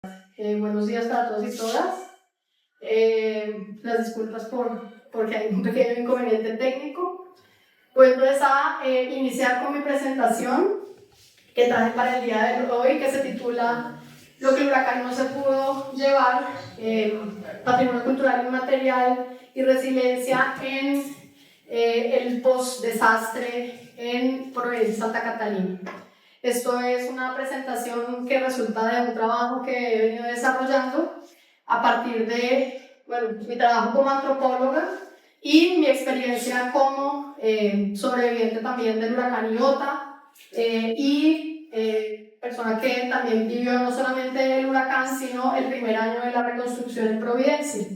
Buenos días para todos y todas. Las disculpas porque hay un pequeño inconveniente técnico. Voy a empezar a iniciar con mi presentación que traje para el día de hoy, que se titula Lo que el huracán no se pudo llevar, patrimonio cultural inmaterial y resiliencia en el post-desastre en Providencia, Santa Catalina. Esto es una presentación que resulta de un trabajo que he venido desarrollando a partir de mi trabajo como antropóloga y mi experiencia como sobreviviente también del huracán Iota y persona que también vivió no solamente el huracán, sino el primer año de la reconstrucción en Providencia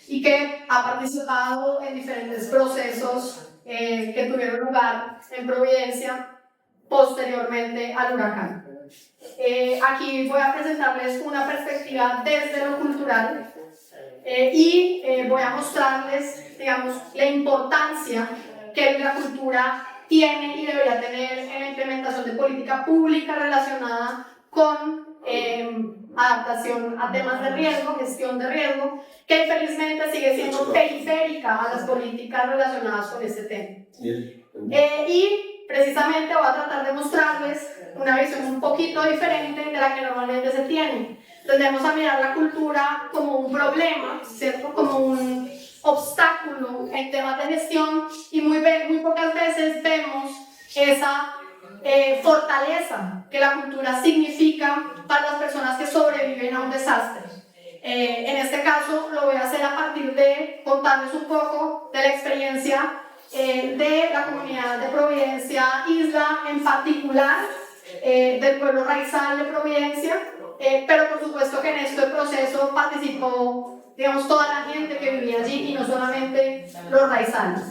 y que ha participado en diferentes procesos que tuvieron lugar en Providencia posteriormente al huracán. Aquí voy a presentarles una perspectiva desde lo cultural y voy a mostrarles, digamos, la importancia que la cultura tiene y debería tener en la implementación de política pública relacionada con adaptación a temas de riesgo, gestión de riesgo, que infelizmente sigue siendo periférica a las políticas relacionadas con este tema. Y precisamente voy a tratar de mostrarles una visión un poquito diferente de la que normalmente se tiene. Tendemos a mirar la cultura como un problema, ¿cierto? Como un obstáculo en temas de gestión y muy pocas veces vemos esa fortaleza que la cultura significa para las personas que sobreviven a un desastre. En este caso lo voy a hacer a partir de contarles un poco de la experiencia de la comunidad de Providencia Isla, en particular del pueblo raizal de Providencia, pero por supuesto que en este proceso participó, digamos, toda la gente que vivía allí y no solamente los raizales.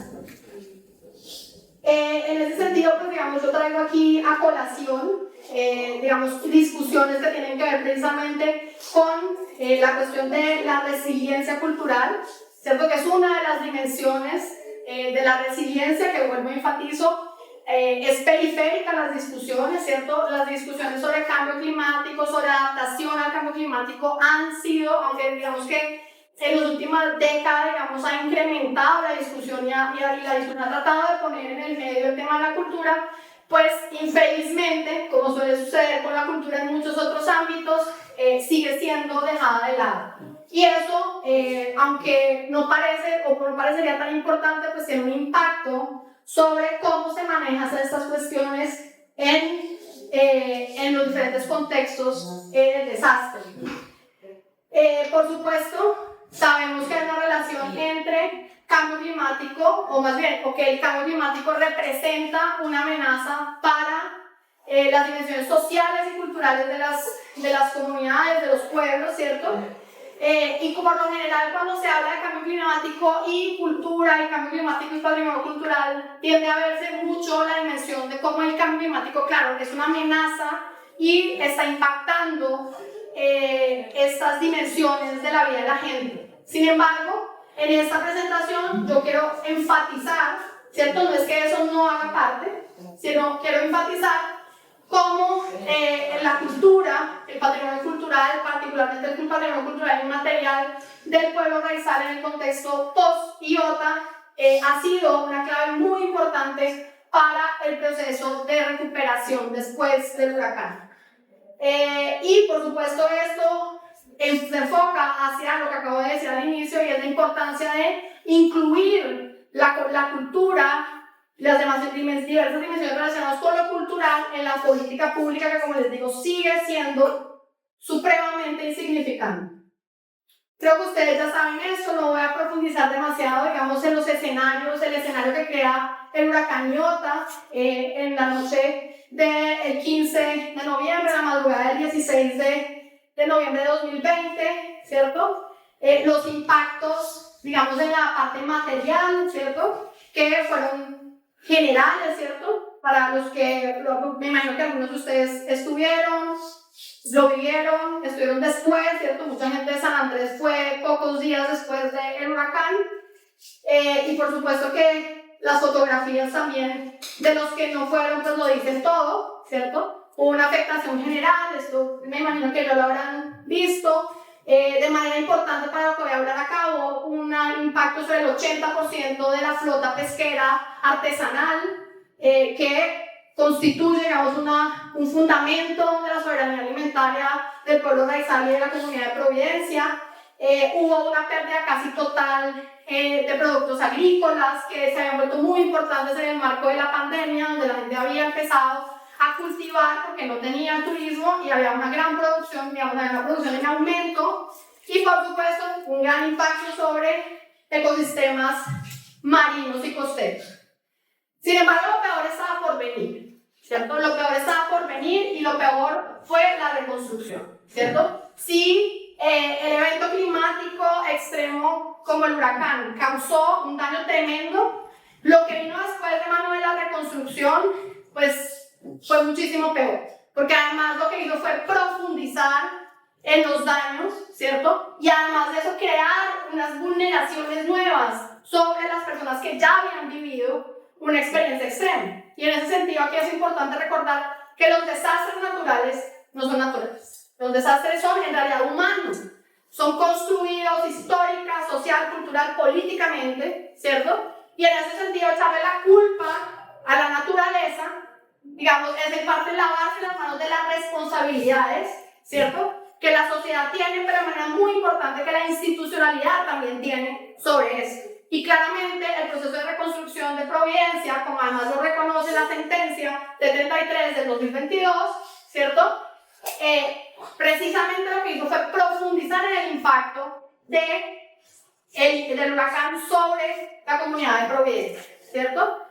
En ese sentido, pues digamos, yo traigo aquí a colación, digamos, discusiones que tienen que ver precisamente con la cuestión de la resiliencia cultural, ¿cierto? Que es una de las dimensiones de la resiliencia que, vuelvo a enfatizo, es periférica las discusiones, ¿cierto? Las discusiones sobre cambio climático, sobre adaptación al cambio climático han sido, aunque digamos que en las últimas décadas, digamos, ha incrementado la discusión y la discusión ha tratado de poner en el medio el tema de la cultura, pues infelizmente, como suele suceder con la cultura en muchos otros ámbitos, sigue siendo dejada de lado. Y eso, aunque no parece o no parecería tan importante, pues tiene un impacto sobre cómo se manejan estas cuestiones en los diferentes contextos del desastre. Por supuesto, sabemos que hay una relación entre cambio climático, o más bien, el cambio climático representa una amenaza para las dimensiones sociales y culturales de las comunidades, de los pueblos, ¿cierto? Y por lo general, cuando se habla de cambio climático y cultura, y cambio climático y patrimonio cultural, tiende a verse mucho la dimensión de cómo el cambio climático, claro, es una amenaza y está impactando estas dimensiones de la vida de la gente. Sin embargo, en esta presentación yo quiero enfatizar, ¿cierto? No es que eso no haga parte, sino quiero enfatizar cómo la cultura, el patrimonio cultural, particularmente el patrimonio cultural inmaterial del pueblo raizal en el contexto post-Iota, ha sido una clave muy importante para el proceso de recuperación después del huracán. Y por supuesto esto se enfoca hacia lo que acabo de decir al inicio, y es la importancia de incluir la cultura, las demás diversas dimensiones relacionadas con lo cultural en la política pública, que, como les digo, sigue siendo supremamente insignificante. Creo que ustedes ya saben esto, no voy a profundizar demasiado, digamos, en los escenarios, el escenario que crea el huracán Iota en la noche del 15 de noviembre, la madrugada del 16 de noviembre de 2020, ¿cierto? Los impactos, digamos, en la parte material, ¿cierto? Que fueron generales, ¿cierto? Para los que, me imagino que algunos de ustedes estuvieron, lo vivieron, estuvieron después, ¿cierto? Mucha gente de San Andrés fue pocos días después del huracán, y por supuesto que las fotografías también de los que no fueron, pues lo dicen todo, ¿cierto? Hubo una afectación general, esto me imagino que ya lo habrán visto. De manera importante para lo que voy a hablar acá, hubo un impacto sobre el 80% de la flota pesquera artesanal, que constituye, digamos, un fundamento de la soberanía alimentaria del pueblo raizal y de la comunidad de Providencia. Hubo una pérdida casi total de productos agrícolas que se habían vuelto muy importantes en el marco de la pandemia, donde la gente había empezado a cultivar porque no tenía turismo y había una gran producción, digamos, una producción en aumento, y por supuesto un gran impacto sobre ecosistemas marinos y costeros. Sin embargo, lo peor estaba por venir, ¿cierto? Lo peor estaba por venir y lo peor fue la reconstrucción, ¿cierto? Sí, el evento climático extremo como el huracán causó un daño tremendo. Lo que vino después de mano de la reconstrucción, pues fue muchísimo peor, porque además lo que hizo fue profundizar en los daños, ¿cierto? Y además de eso crear unas vulneraciones nuevas sobre las personas que ya habían vivido una experiencia extrema. Y en ese sentido aquí es importante recordar que los desastres naturales no son naturales. Los desastres son en realidad humanos, son construidos histórica, social, cultural, políticamente, ¿cierto? Y en ese sentido echarle la culpa a la naturaleza, digamos, es en parte lavarse las manos de las responsabilidades, ¿cierto?, que la sociedad tiene, pero de manera muy importante que la institucionalidad también tiene sobre esto. Y claramente el proceso de reconstrucción de Providencia, como además lo reconoce la sentencia de 33 del 2022, ¿cierto?, precisamente lo que hizo fue profundizar en el impacto del huracán sobre la comunidad de Providencia, ¿cierto?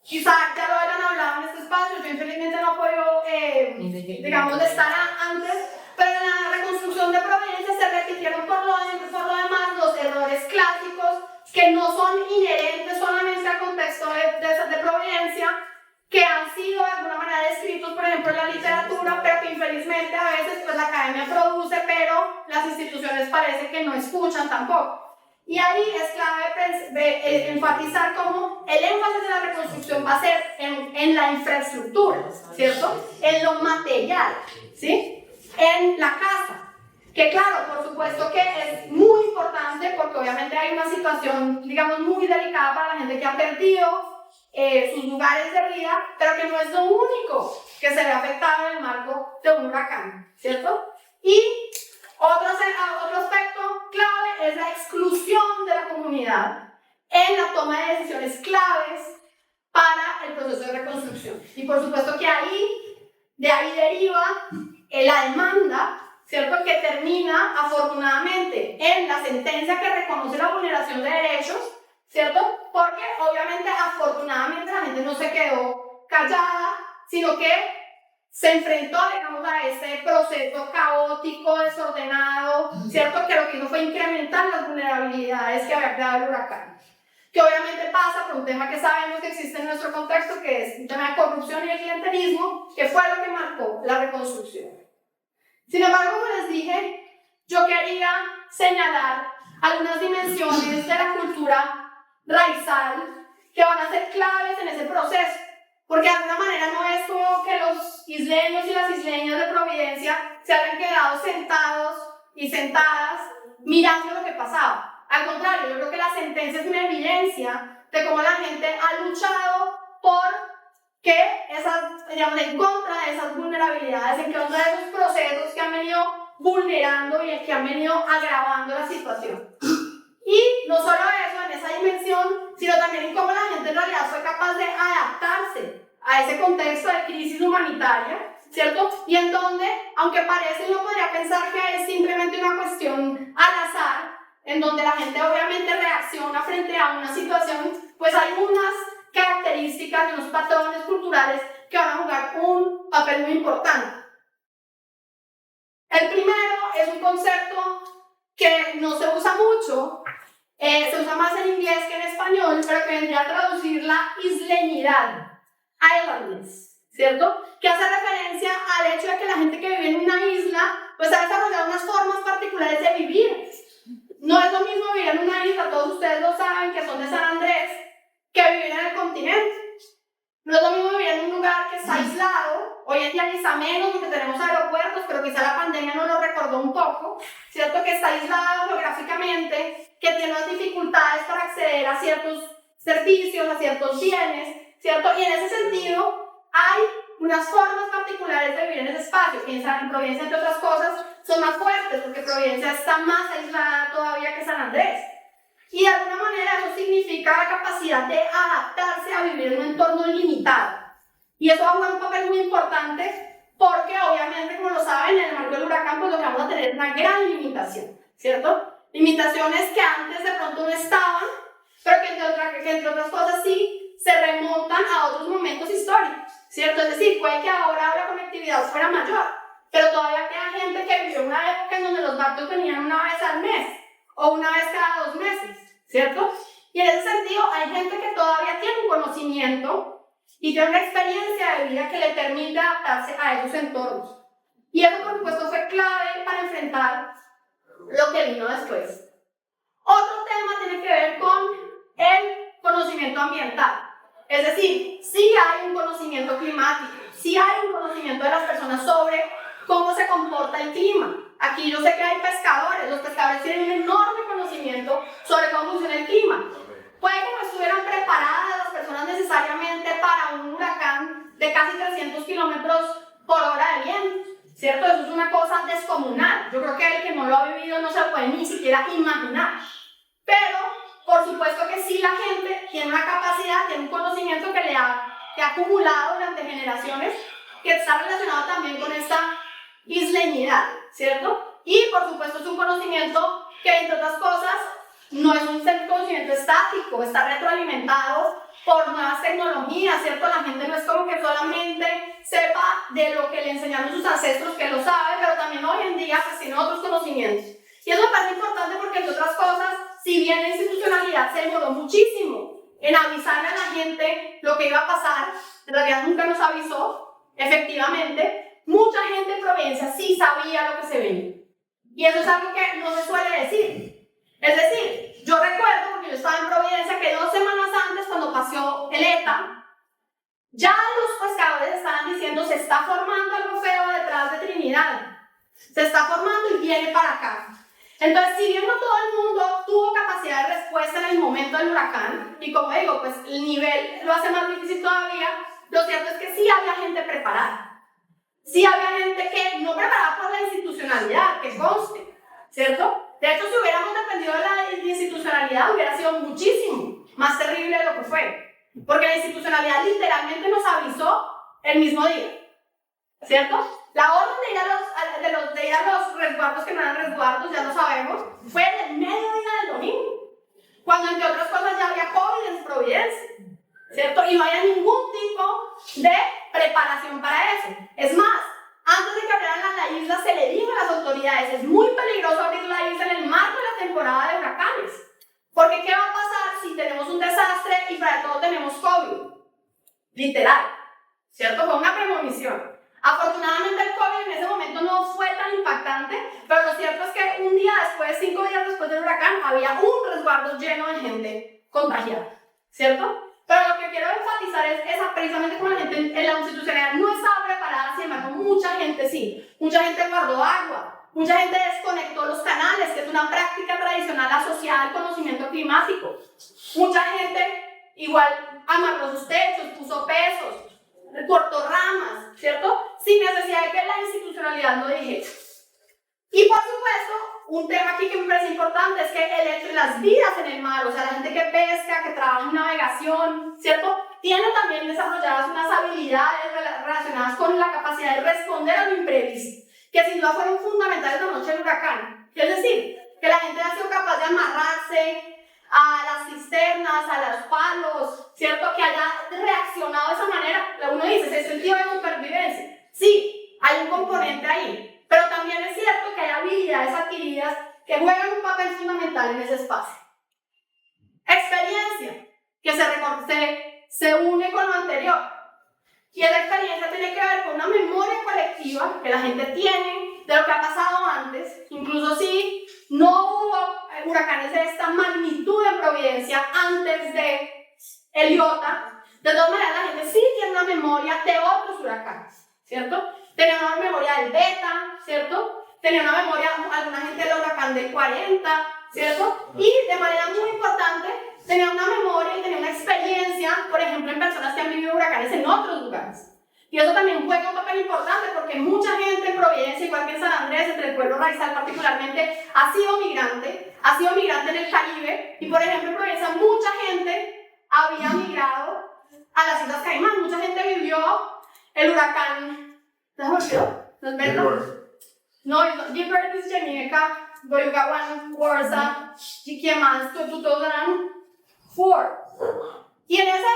Quizá ya lo hayan hablado en este espacio, yo infelizmente no puedo, digamos, estar antes, pero en la reconstrucción de Providencia se repitieron por lo demás los errores clásicos que no son inherentes solamente al contexto de Providencia, que han sido de alguna manera descritos, por ejemplo, en la literatura, pero que infelizmente a veces pues, la academia produce, pero las instituciones parece que no escuchan tampoco. Y ahí es clave enfatizar cómo el énfasis de la reconstrucción va a ser en la infraestructura, ¿cierto? En lo material, ¿sí? En la casa. Que claro, por supuesto que es muy importante porque obviamente hay una situación, digamos, muy delicada para la gente que ha perdido sus lugares de vida, pero que no es lo único que se ve afectado en el marco de un huracán, ¿cierto? Y otro aspecto clave es la exclusión de la comunidad en la toma de decisiones claves para el proceso de reconstrucción. Y por supuesto que de ahí deriva la demanda, ¿cierto?, que termina afortunadamente en la sentencia que reconoce la vulneración de derechos, ¿cierto? Porque obviamente afortunadamente la gente no se quedó callada, sino que se enfrentó, digamos, a ese proceso caótico, desordenado, ¿cierto? Que lo que hizo fue incrementar las vulnerabilidades que había creado el huracán. Que obviamente pasa por un tema que sabemos que existe en nuestro contexto, que es un tema de corrupción y de clientelismo, que fue lo que marcó la reconstrucción. Sin embargo, como les dije, yo quería señalar algunas dimensiones de la cultura raizal que van a ser claves en ese proceso. Porque de alguna manera no es como que los isleños y las isleñas de Providencia se hayan quedado sentados y sentadas mirando lo que pasaba. Al contrario, yo creo que la sentencia es una evidencia de cómo la gente ha luchado por que digamos, en contra de esas vulnerabilidades, en contra de esos procesos que han venido vulnerando y que han venido agravando la situación. Y no solo eso, en esa dimensión, sino también en cómo la gente en realidad fue capaz de adaptarse a ese contexto de crisis humanitaria, ¿cierto? Y en donde, aunque parece, uno podría pensar que es simplemente una cuestión al azar, en donde la gente obviamente reacciona frente a una situación, pues hay unas características y unos patrones culturales que van a jugar un papel muy importante. El primero es un concepto que no se usa mucho, se usa más en inglés que en español, pero que vendría a traducir la isleñidad, islandness, ¿cierto? Que hace referencia al hecho de que la gente que vive en una isla pues ha desarrollado unas formas particulares de vivir. No es lo mismo vivir en una isla, todos ustedes lo saben, que son de San Andrés, que vivir en el continente. No es lo mismo vivir en un lugar que está aislado, hoy en día quizá menos porque tenemos aeropuertos, pero quizá la pandemia nos lo recordó un poco. poco, ¿cierto? Que está aislada geográficamente, que tiene unas dificultades para acceder a ciertos servicios, a ciertos bienes, ¿cierto? Y en ese sentido hay unas formas particulares de vivir en ese espacio. En Providencia, entre otras cosas, son más fuertes, porque Providencia está más aislada todavía que San Andrés. Y de alguna manera eso significa la capacidad de adaptarse a vivir en un entorno limitado. Y eso va a jugar un papel muy importante porque obviamente, como lo saben, en el marco del huracán pues lo que vamos a tener es una gran limitación, ¿cierto? Limitaciones que antes de pronto no estaban, pero que entre otras cosas sí se remontan a otros momentos históricos, ¿cierto? Es decir, puede que ahora la conectividad fuera mayor, pero todavía queda gente que vivió una época en donde los barcos venían una vez al mes o una vez cada 2 meses, ¿cierto? Y en ese sentido hay gente que todavía tiene un conocimiento y tiene una experiencia de vida que le permite adaptarse a esos entornos. Y eso, por supuesto, fue clave para enfrentar lo que vino después. Otro tema tiene que ver con el conocimiento ambiental. Es decir, sí hay un conocimiento climático, sí hay un conocimiento de las personas sobre cómo se comporta el clima. Aquí yo sé que hay pescadores, los pescadores tienen un enorme conocimiento sobre cómo funciona el clima. Puede que no estuvieran preparadas las personas necesariamente para un huracán de casi 300 kilómetros por hora de viento, ¿cierto? Eso es una cosa descomunal. Yo creo que el que no lo ha vivido no se puede ni siquiera imaginar. Pero, por supuesto que sí, la gente tiene una capacidad, tiene un conocimiento que ha acumulado durante generaciones, que está relacionado también con esta isleñidad, ¿cierto? Y, por supuesto, es un conocimiento que, entre otras cosas, no es un conocimiento estático, está retroalimentado por nuevas tecnologías, ¿cierto? La gente no es como que solamente sepa de lo que le enseñaron sus ancestros, que lo sabe, pero también hoy en día pues tiene otros conocimientos. Y eso me parece importante porque, entre otras cosas, si bien la institucionalidad se demoró muchísimo en avisarle a la gente lo que iba a pasar, en realidad nunca nos avisó, efectivamente, mucha gente en Providencia sí sabía lo que se venía. Y eso es algo que no se suele decir. Es decir, yo recuerdo, porque yo estaba en Providencia, que 2 semanas antes, cuando pasó el ETA, ya los pescadores estaban diciendo: se está formando algo feo detrás de Trinidad, se está formando y viene para acá. Entonces, si bien no todo el mundo tuvo capacidad de respuesta en el momento del huracán, y como digo, pues el nivel lo hace más difícil todavía, lo cierto es que sí había gente preparada. Sí había gente que no preparada por la institucionalidad, que conste, ¿cierto? De hecho, si hubiéramos dependido de la institucionalidad, hubiera sido muchísimo más terrible de lo que fue. Porque la institucionalidad literalmente nos avisó el mismo día, ¿cierto? La orden de ir a los resguardos, que no eran resguardos, ya lo sabemos, fue del mediodía del domingo, cuando, entre otras cosas, ya había COVID en Providencia, ¿cierto? Y no había ningún tipo de preparación para eso. Es más, antes de que abrieran la isla, se le dijo a las autoridades: es muy peligroso abrir la isla en el marco de la temporada de huracanes. Porque ¿qué va a pasar si tenemos un desastre y para todo tenemos COVID? Literal, ¿cierto? Fue una premonición. Afortunadamente el COVID en ese momento no fue tan impactante, pero lo cierto es que un día después, 5 días después del huracán, había un resguardo lleno de gente contagiada, ¿cierto? Pero lo que quiero enfatizar es precisamente como la gente en la institucionalidad no estaba preparada, sin embargo, mucha gente sí. Mucha gente guardó agua, mucha gente desconectó los canales, que es una práctica tradicional asociada al conocimiento climático. Mucha gente igual amarró sus techos, puso pesos, cortó ramas, ¿cierto? Sin necesidad de que la institucionalidad lo dijera. Y por supuesto, un tema aquí que me parece importante es que el hecho de las vidas en el mar, o sea, la gente que pesca, que trabaja en navegación, ¿cierto? Tiene también desarrolladas unas habilidades relacionadas con la capacidad de responder a lo imprevisto, que sin duda fueron fundamentales la noche del huracán. Es decir, que la gente ha sido capaz de amarrarse a las cisternas, a los palos, ¿cierto? Que haya reaccionado de esa manera. Uno dice, ¿es sentido de supervivencia? Sí, hay un componente ahí. Pero también es cierto que hay habilidades adquiridas que juegan un papel fundamental en ese espacio. Experiencia, que se une con lo anterior. Y esa experiencia tiene que ver con una memoria colectiva que la gente tiene de lo que ha pasado antes. Incluso si no hubo huracanes de esta magnitud en Providencia antes de el Iota, de todas maneras la gente sí tiene una memoria de otros huracanes, ¿cierto? Tenemos una memoria del Beta, ¿cierto? tenía una memoria, alguna gente del huracán del 40, ¿cierto? Y de manera muy importante, tenía una memoria y tenía una experiencia, por ejemplo, en personas que han vivido huracanes en otros lugares. Y eso también juega un papel importante porque mucha gente en Providencia, igual que en San Andrés, entre el pueblo raizal particularmente, ha sido migrante en el Caribe. Y por ejemplo, en Providencia mucha gente había migrado a las Islas Caimán. Mucha gente vivió el huracán. ¿No es verdad? No, Gilbert is Jamaica, Boyugawan, Warsaw, Chiquiamans, 2004. Y en esa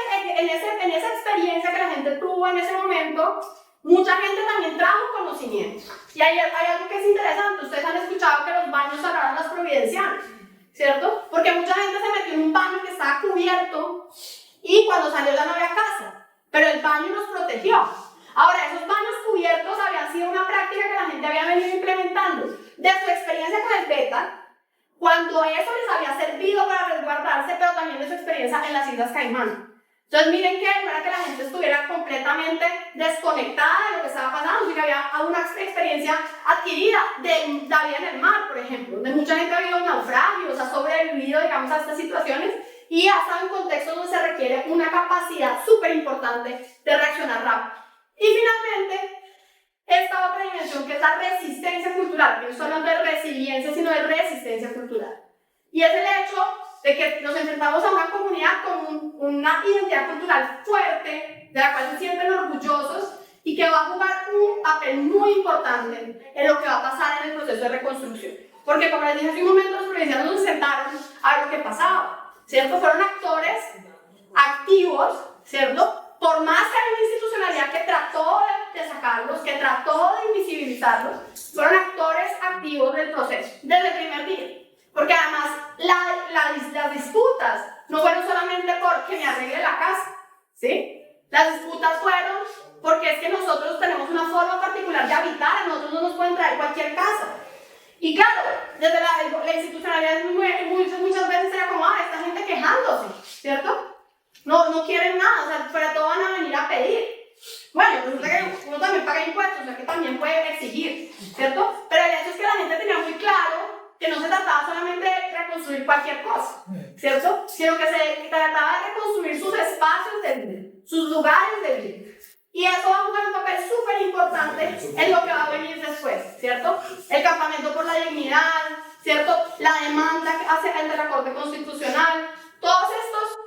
experiencia que la gente tuvo en ese momento, mucha gente también trajo conocimiento. Y hay algo que es interesante. Ustedes han escuchado que los baños cerraron las providencianas, ¿cierto? Porque mucha gente se metió en un baño que estaba cubierto y cuando salió ya no había casa. Pero el baño nos protegió. Ahora, esos baños cubiertos habían sido una práctica que la gente había venido implementando de su experiencia con el beta, cuando eso les había servido para resguardarse, pero también de su experiencia en las Islas Caimán. Entonces miren que no era que la gente estuviera completamente desconectada de lo que estaba pasando, sino que había una experiencia adquirida de la vida en el mar, por ejemplo, donde mucha gente ha vivido naufragios, ha sobrevivido, digamos, a estas situaciones y ha estado en contextos donde se requiere una capacidad súper importante de reaccionar rápido. Y finalmente, esta otra dimensión que es la resistencia cultural, que no estoy hablando de resiliencia, sino de resistencia cultural. Y es el hecho de que nos enfrentamos a una comunidad con una identidad cultural fuerte, de la cual se sienten orgullosos y que va a jugar un papel muy importante en lo que va a pasar en el proceso de reconstrucción. Porque como les dije hace un momento, los provincianos nos sentaron a ver lo que pasaba, ¿cierto? Fueron actores activos, ¿cierto? Por más que hay una institucionalidad que trató de sacarlos, que trató de invisibilizarlos, fueron actores activos del proceso, desde el primer día. Porque además las disputas no fueron solamente porque me arregle la casa, ¿sí? Las disputas fueron porque es que nosotros tenemos una forma particular de habitar, a nosotros no nos pueden traer cualquier casa. Y claro, desde la institucionalidad muchas veces era como, esta gente quejándose, ¿cierto? No quieren nada, o sea, sobre todo van a venir a pedir. Bueno, resulta que uno también paga impuestos, o sea que también puede exigir, ¿cierto? Pero el hecho es que la gente tenía muy claro que no se trataba solamente de reconstruir cualquier cosa, ¿cierto? Sino que se trataba de reconstruir sus espacios de vida, sus lugares de vida. Y eso va a jugar un papel súper importante en lo que va a venir después, ¿cierto? El campamento por la dignidad, ¿cierto? La demanda hacia el de la Corte Constitucional, todos estos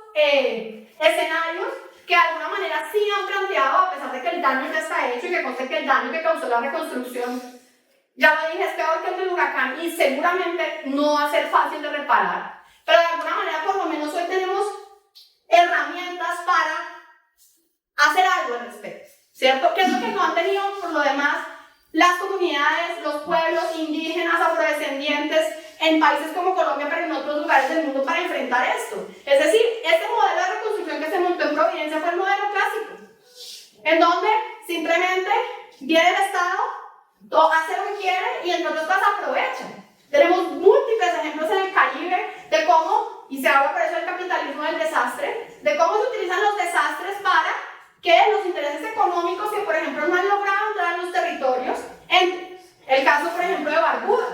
escenarios que de alguna manera sí han planteado, a pesar de que el daño ya está hecho y que conste que el daño que causó la reconstrucción, ya lo dije, es peor que el del huracán y seguramente no va a ser fácil de reparar, pero de alguna manera por lo menos hoy tenemos herramientas para hacer algo al respecto, ¿cierto? Que es lo que no han tenido por lo demás las comunidades, los pueblos indígenas, afrodescendientes en países como Colombia, pero en otros lugares del mundo para enfrentar esto. Es decir, este modelo de reconstrucción que se montó en Providencia fue el modelo clásico, en donde simplemente viene el Estado, hace lo que quiere y entre otras cosas aprovecha. Tenemos múltiples ejemplos en el Caribe de cómo, y se habla por eso del capitalismo del desastre, de cómo se utilizan los desastres para que los intereses económicos que, por ejemplo, no han logrado entrar en los territorios, en el caso, por ejemplo, de Barbuda,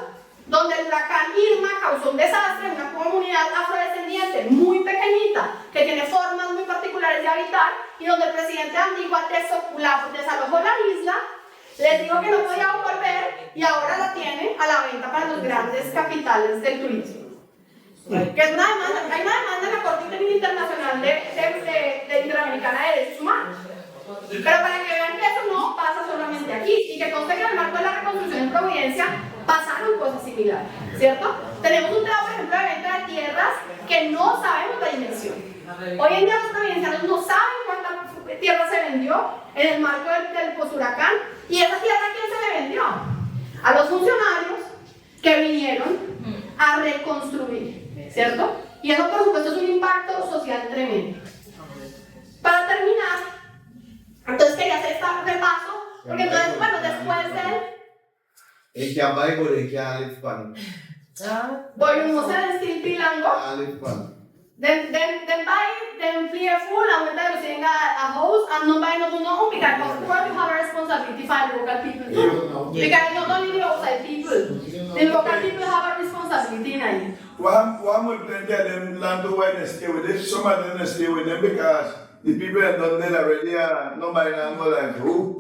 donde el huracán Irma causó un desastre en una comunidad afrodescendiente muy pequeñita, que tiene formas muy particulares de habitar, y donde el presidente de Antigua desalojó la isla, les dijo que no podía volver, y ahora la tiene a la venta para los grandes capitales del turismo. Que es una demanda, hay una demanda en la Corte Internacional de Interamericana de Derechos Humanos. Pero para que vean que eso no pasa solamente aquí, y que conste que en el marco de la reconstrucción en Providencia pasaron cosas similares, ¿cierto? Tenemos un tema, por ejemplo, de venta de tierras que no sabemos la dimensión. Hoy en día los providencianos no saben cuánta tierra se vendió en el marco del post-huracán, y esa tierra ¿a quién se le vendió? A los funcionarios que vinieron a reconstruir, ¿cierto? Y eso por supuesto es un impacto social tremendo. Para terminar, entonces quería hacer este repaso, porque entonces, bueno, después de... Voy a usar el steel bilango. Den fler full användare och sen a host and nobody knows because of course you have a responsibility for local people too. Because not only the host outside people. The local people have a responsibility in it. One will plenty of them land over and stay with them. Some of them stay with them because the people that don't know already nobody knows like who.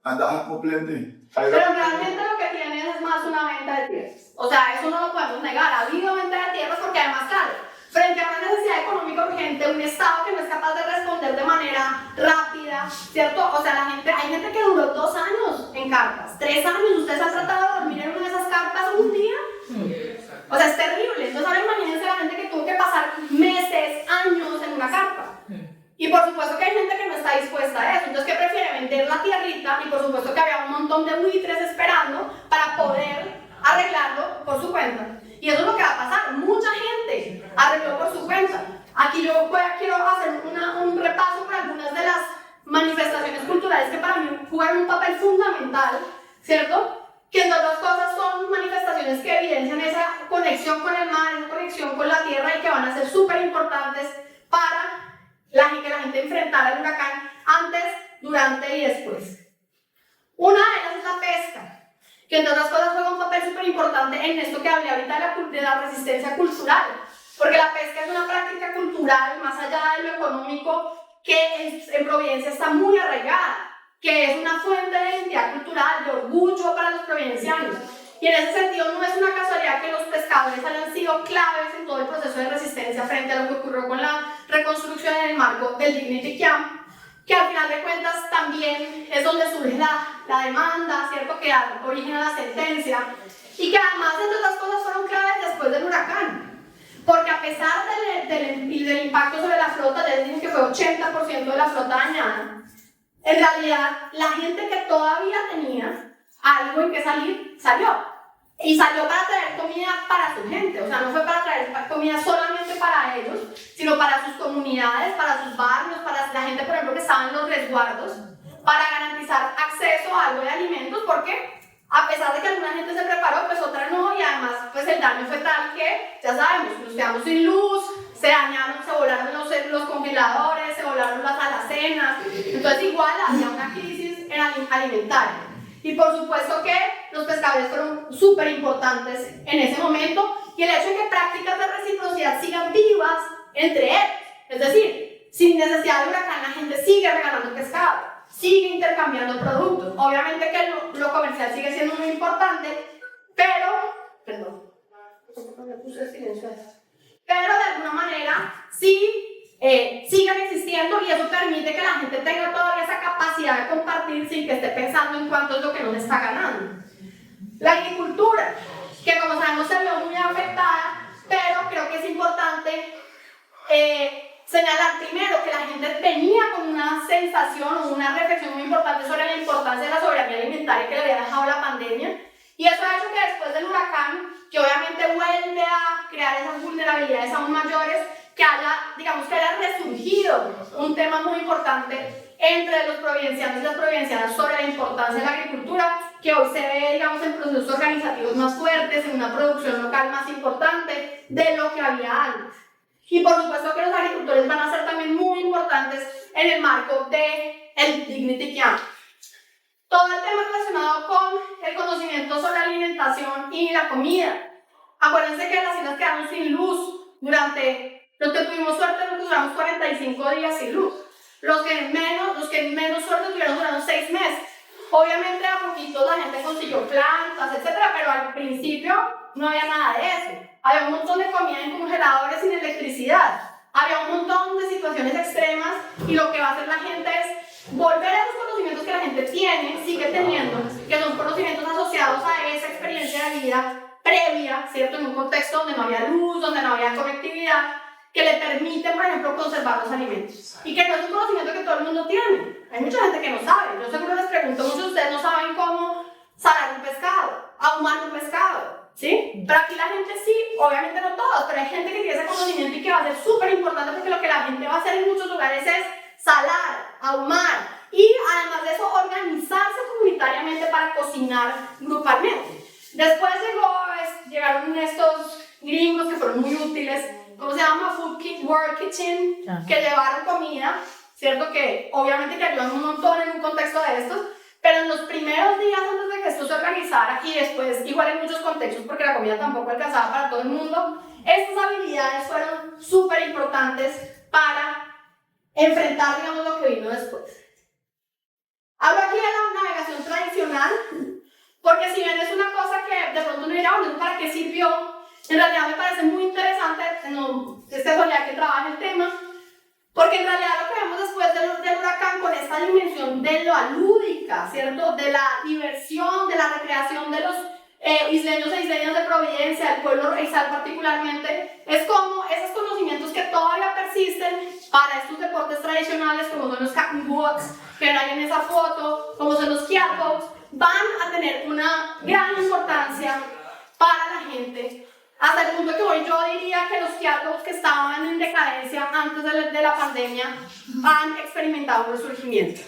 And that happens plenty. Pero realmente lo que tienes es más una venta de tierras. O sea, eso no lo podemos negar. Ha habido venta de tierras porque además, claro, frente a una necesidad económica urgente, un Estado que no es capaz de responder de manera rápida, ¿cierto? O sea, hay gente que duró 2 años en carpas, 3 años. ¿Ustedes han tratado de dormir en una de esas carpas un día? O sea, es terrible. Entonces ahora imagínense la gente que tuvo que pasar meses, años en una carpa. Y por supuesto que hay gente que no está dispuesta a eso, entonces que prefiere vender la tierrita, y por supuesto que había un montón de buitres esperando para poder arreglarlo por su cuenta. Y eso es lo que va a pasar, mucha gente arregló por su cuenta. Aquí yo quiero hacer un repaso por algunas de las manifestaciones culturales que para mí juegan un papel fundamental, ¿cierto? Que entre otras cosas son manifestaciones que evidencian esa conexión con el mar, esa conexión con la tierra y que van a ser súper importantes para que la gente enfrentara el huracán antes, durante y después. Una de ellas es la pesca, que entre otras cosas juega un papel súper importante en esto que hablé ahorita de la resistencia cultural, porque la pesca es una práctica cultural más allá de lo económico que en Providencia está muy arraigada, que es una fuente de identidad cultural, de orgullo para los providencianos. Y en ese sentido no es una casualidad que los pescadores hayan sido claves en todo el proceso de resistencia frente a lo que ocurrió con la reconstrucción en el marco del Dignity Camp, que al final de cuentas también es donde surge la demanda, ¿cierto?, que da origen a la sentencia, y que además, entre otras cosas, fueron claves después del huracán. Porque a pesar del impacto sobre la flota, les dije que fue 80% de la flota dañada, en realidad la gente que todavía tenía algo en que salir, salió. Y salió para traer comida para su gente, o sea, no fue para traer comida solamente para ellos, sino para sus comunidades, para sus barrios, para la gente, por ejemplo, que estaba en los resguardos, para garantizar acceso a algo de alimentos, porque a pesar de que alguna gente se preparó, pues otra no, y además pues el daño fue tal que, ya sabemos, nos quedamos sin luz, se dañaron, se volaron los congeladores, se volaron las alacenas, entonces igual había una crisis alimentaria. Y por supuesto que los pescadores fueron súper importantes en ese momento, y el hecho de que prácticas de reciprocidad sigan vivas entre ellos, es decir, sin necesidad de huracán la gente sigue regalando pescado, sigue intercambiando productos. Obviamente que lo comercial sigue siendo muy importante, pero, perdón, me puse silencio, pero de alguna manera sí sigan existiendo, y eso permite que la gente tenga todavía esa capacidad de compartir sin que esté pensando en cuánto es lo que nos está ganando. La agricultura, que como sabemos se vio muy afectada, pero creo que es importante señalar primero que la gente venía con una sensación o una reflexión muy importante sobre la importancia de la soberanía alimentaria que le había dejado la pandemia, y eso ha hecho que después del huracán, que obviamente vuelve a crear esas vulnerabilidades aún mayores, que haya resurgido un tema muy importante entre los providencianos y las providencianas sobre la importancia de la agricultura, que hoy se ve, digamos, en procesos organizativos más fuertes, en una producción local más importante de lo que había antes. Y por supuesto que los agricultores van a ser también muy importantes en el marco del Dignity Camp. Todo el tema relacionado con el conocimiento sobre la alimentación y la comida. Acuérdense que las islas quedaron sin luz durante... Los que tuvimos suerte nos duramos 45 días sin luz. Los que menos suerte duraron 6 meses. Obviamente a poquito la gente consiguió plantas, etc., pero al principio no había nada de eso. Había un montón de comida en congeladores sin electricidad. Había un montón de situaciones extremas, y lo que va a hacer la gente es volver a esos conocimientos que la gente sigue teniendo, que son conocimientos asociados a esa experiencia de vida previa, ¿cierto? En un contexto donde no había luz, donde no había conectividad, que le permite, por ejemplo, conservar los alimentos. Y que no es un conocimiento que todo el mundo tiene. Hay mucha gente que no sabe. Yo seguro les pregunto, muchos de ustedes no saben cómo salar un pescado, ahumar un pescado, ¿sí? Pero aquí la gente sí, obviamente no todos, pero hay gente que tiene ese conocimiento y que va a ser súper importante, porque lo que la gente va a hacer en muchos lugares es salar, ahumar, y además de eso organizarse comunitariamente para cocinar grupalmente. Después llegaron estos gringos que fueron muy útiles, ¿cómo se llama? Food Kit, World Kitchen, que llevaron comida, ¿cierto? Que obviamente que ayudan un montón en un contexto de estos, Pero en los primeros días antes de que esto se organizara, y después, igual en muchos contextos, porque la comida tampoco alcanzaba para todo el mundo, estas habilidades fueron súper importantes para enfrentar, digamos, lo que vino después. Hablo aquí de la navegación tradicional, porque si bien es una cosa que de pronto no dirá, bueno, ¿para qué sirvió? En realidad me parece muy interesante, no es casualidad que trabaje el tema, porque en realidad lo que vemos después del huracán con esta dimensión de la lúdica, ¿cierto? De la diversión, de la recreación de los isleños e isleñas de Providencia, el pueblo raizal particularmente, es como esos conocimientos que todavía persisten para estos deportes tradicionales, como son los captain boats, que hay en esa foto, como son los kiat boats, van a tener una gran importancia para la gente. Hasta el punto que hoy yo diría que los kiat que estaban en decadencia antes de la pandemia han experimentado un resurgimiento.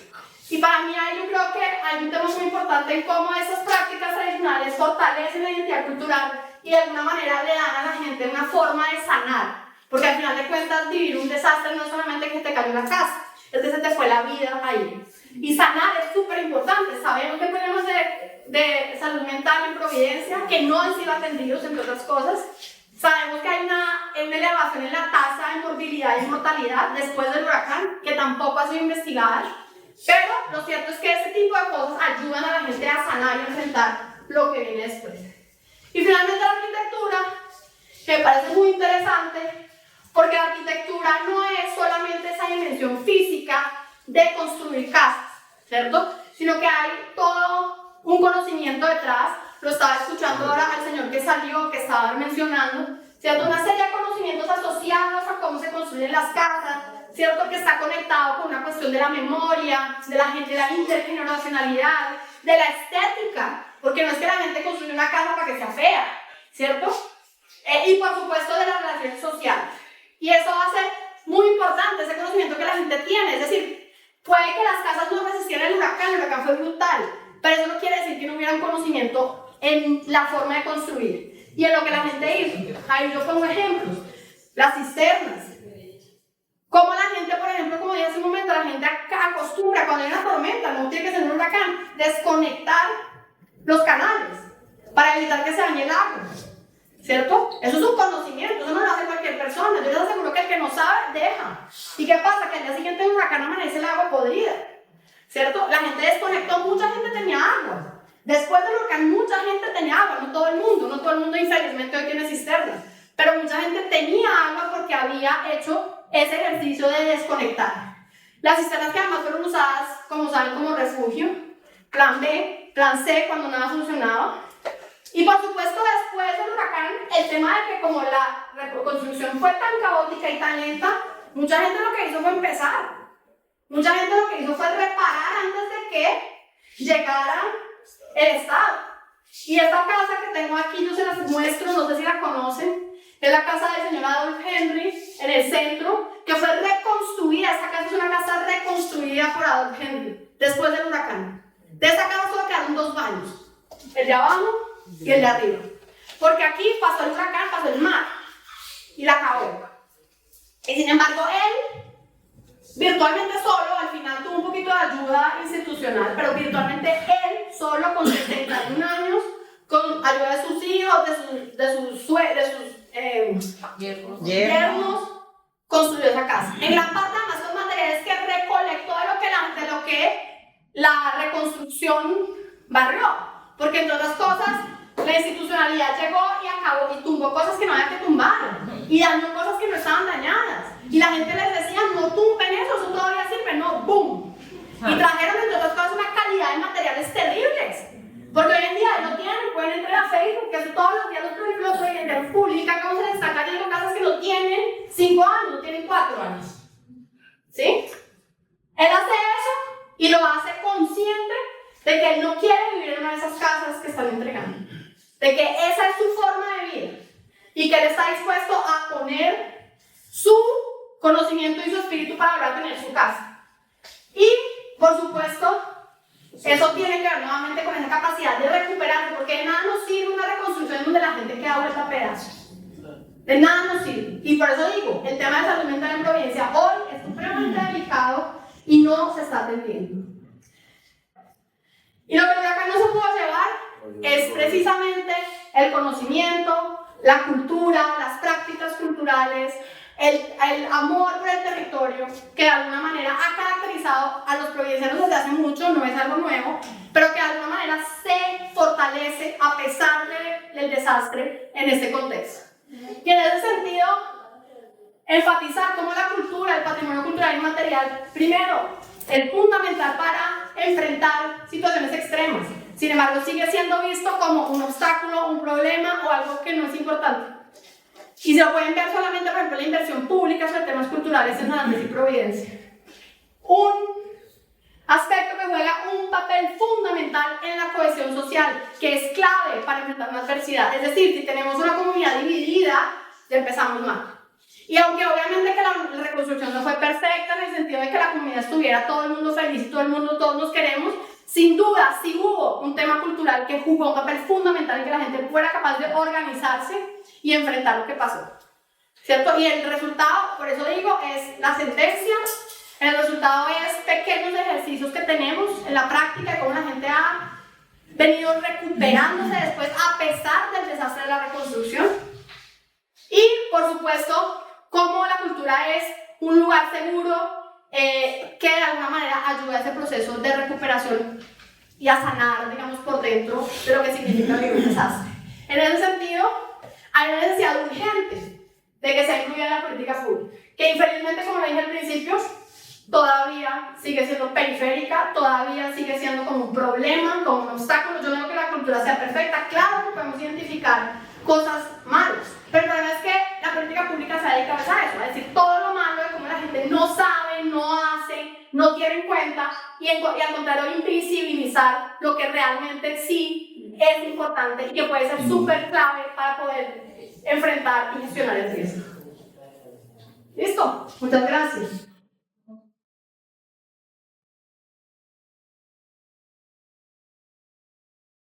Y para mí ahí yo creo que hay un tema muy importante en cómo esas prácticas tradicionales fortalecen la identidad cultural y de alguna manera le dan a la gente una forma de sanar. Porque al final de cuentas vivir un desastre no es solamente que te cayó una casa, es que se te fue la vida ahí. Y sanar es súper importante. Sabemos que hay problemas de salud mental en Providencia que no han sido atendidos, entre otras cosas. Sabemos que hay una elevación en la tasa de morbilidad y mortalidad después del huracán, que tampoco ha sido investigada. Pero lo cierto es que ese tipo de cosas ayudan a la gente a sanar y a enfrentar lo que viene después. Y finalmente la arquitectura, que me parece muy interesante, porque la arquitectura no es solamente esa dimensión física de construir casas, ¿cierto? Sino que hay todo un conocimiento detrás. Lo estaba escuchando ahora al señor que salió, que estaba mencionando, ¿cierto? Una serie de conocimientos asociados a cómo se construyen las casas, ¿cierto? Que está conectado con una cuestión de la memoria, de la intergeneracionalidad, de la estética, porque no es que la gente construye una casa para que sea fea, ¿cierto? Y por supuesto de las relaciones sociales. Y eso va a ser muy importante, ese conocimiento que la gente tiene. Es decir, puede que las casas no resistieran el huracán fue brutal, pero eso no quiere decir que no hubiera un conocimiento en la forma de construir y en lo que la gente hizo. Ahí yo pongo ejemplos, las cisternas. Como la gente, por ejemplo, como dije hace un momento, la gente acostumbra cuando hay una tormenta, no tiene que ser un huracán, desconectar los canales para evitar que se dañe el agua, ¿cierto? Eso es un conocimiento, eso no lo hace cualquier persona. Yo les aseguro que el que no sabe, deja. ¿Y qué pasa? Que al día siguiente del huracán amanece el agua podrida, ¿cierto? La gente desconectó, mucha gente tenía agua. Después del huracán mucha gente tenía agua, no todo el mundo infelizmente hoy tiene cisternas, pero mucha gente tenía agua porque había hecho ese ejercicio de desconectar. Las cisternas que además fueron usadas, como saben, como refugio, plan B, plan C, cuando nada funcionaba. Y por supuesto después del huracán, el tema de que como la reconstrucción fue tan caótica y tan lenta, mucha gente lo que hizo fue empezar. Mucha gente lo que hizo fue reparar antes de que llegara el Estado. Y esta casa que tengo aquí, yo se las muestro, no sé si la conocen, es la casa del señor Adolf Henry, en el centro, que fue reconstruida. Esta casa es una casa reconstruida por Adolf Henry, después del huracán. De esta casa solo quedaron 2 baños, el de abajo y el de arriba. Porque aquí pasó el huracán, pasó el mar, y la acabó. Y sin embargo, él, virtualmente solo, al final tuvo un poquito de ayuda institucional, pero virtualmente él solo, con 71 años, con ayuda de sus hijos, de sus yernos, construyó esa casa. En gran parte además con materiales que recolectó de lo que la reconstrucción barrió, porque entre otras cosas la institucionalidad llegó y acabó y tumbó cosas que no había que tumbar y dañó cosas que no estaban dañadas y la gente les decía no tumben eso todavía sirve, no, boom, y trajeron entre otras cosas una calidad de materiales terribles. Porque hoy en día lo tienen, pueden entrar a Facebook, que todos los días los proyectos publican cómo se les está cayendo casas que no tienen 5 años, no tienen 4 años. ¿Sí? Él hace eso y lo hace consciente de que él no quiere vivir en una de esas casas que están entregando. De que esa es su forma de vida. Y que él está dispuesto a poner su conocimiento y su espíritu para volver a tener su casa. Y, por supuesto, eso tiene que ver nuevamente con esa capacidad de recuperarse, porque de nada nos sirve una reconstrucción donde la gente queda vuelta a pedazos. De nada nos sirve. Y por eso digo, el tema de salud mental en Providencia hoy es supremamente delicado y no se está atendiendo. Y lo que acá no se pudo llevar es precisamente el conocimiento, la cultura, las prácticas culturales, el amor por el territorio, que de alguna manera ha caracterizado a los provincianos desde hace mucho, no es algo nuevo, pero que de alguna manera se fortalece a pesar del desastre en este contexto. Y en ese sentido, enfatizar cómo la cultura, el patrimonio cultural inmaterial, primero, es fundamental para enfrentar situaciones extremas. Sin embargo, sigue siendo visto como un obstáculo, un problema o algo que no es importante. Y se lo pueden ver solamente, por ejemplo, la inversión pública sobre temas culturales en San Andrés y Providencia. Un aspecto que juega un papel fundamental en la cohesión social, que es clave para enfrentar una adversidad. Es decir, si tenemos una comunidad dividida, ya empezamos mal. Y aunque obviamente que la reconstrucción no fue perfecta en el sentido de que la comunidad estuviera todo el mundo feliz y todo el mundo, todos nos queremos, sin duda sí hubo un tema cultural que jugó un papel fundamental en que la gente fuera capaz de organizarse y enfrentar lo que pasó, ¿cierto? Y el resultado, por eso digo, es la sentencia. El resultado es pequeños ejercicios que tenemos en la práctica de cómo la gente ha venido recuperándose después a pesar del desastre de la reconstrucción. Y, por supuesto, cómo la cultura es un lugar seguro que de alguna manera ayuda a ese proceso de recuperación y a sanar, digamos, por dentro de lo que significa vivir un desastre. En ese sentido, hay una necesidad urgente de que se incluya en la política pública, que infelizmente, como lo dije al principio, todavía sigue siendo periférica, todavía sigue siendo como un problema, como un obstáculo. Yo no digo que la cultura sea perfecta, claro que podemos identificar cosas malas, pero el problema es que la política pública se dedica a eso, a decir todo lo malo de cómo la gente no sabe, no hace, no tiene en cuenta y al contrario invisibilizar lo que realmente sí es importante y que puede ser súper clave para poder enfrentar y gestionar el riesgo. ¿Listo? Muchas gracias.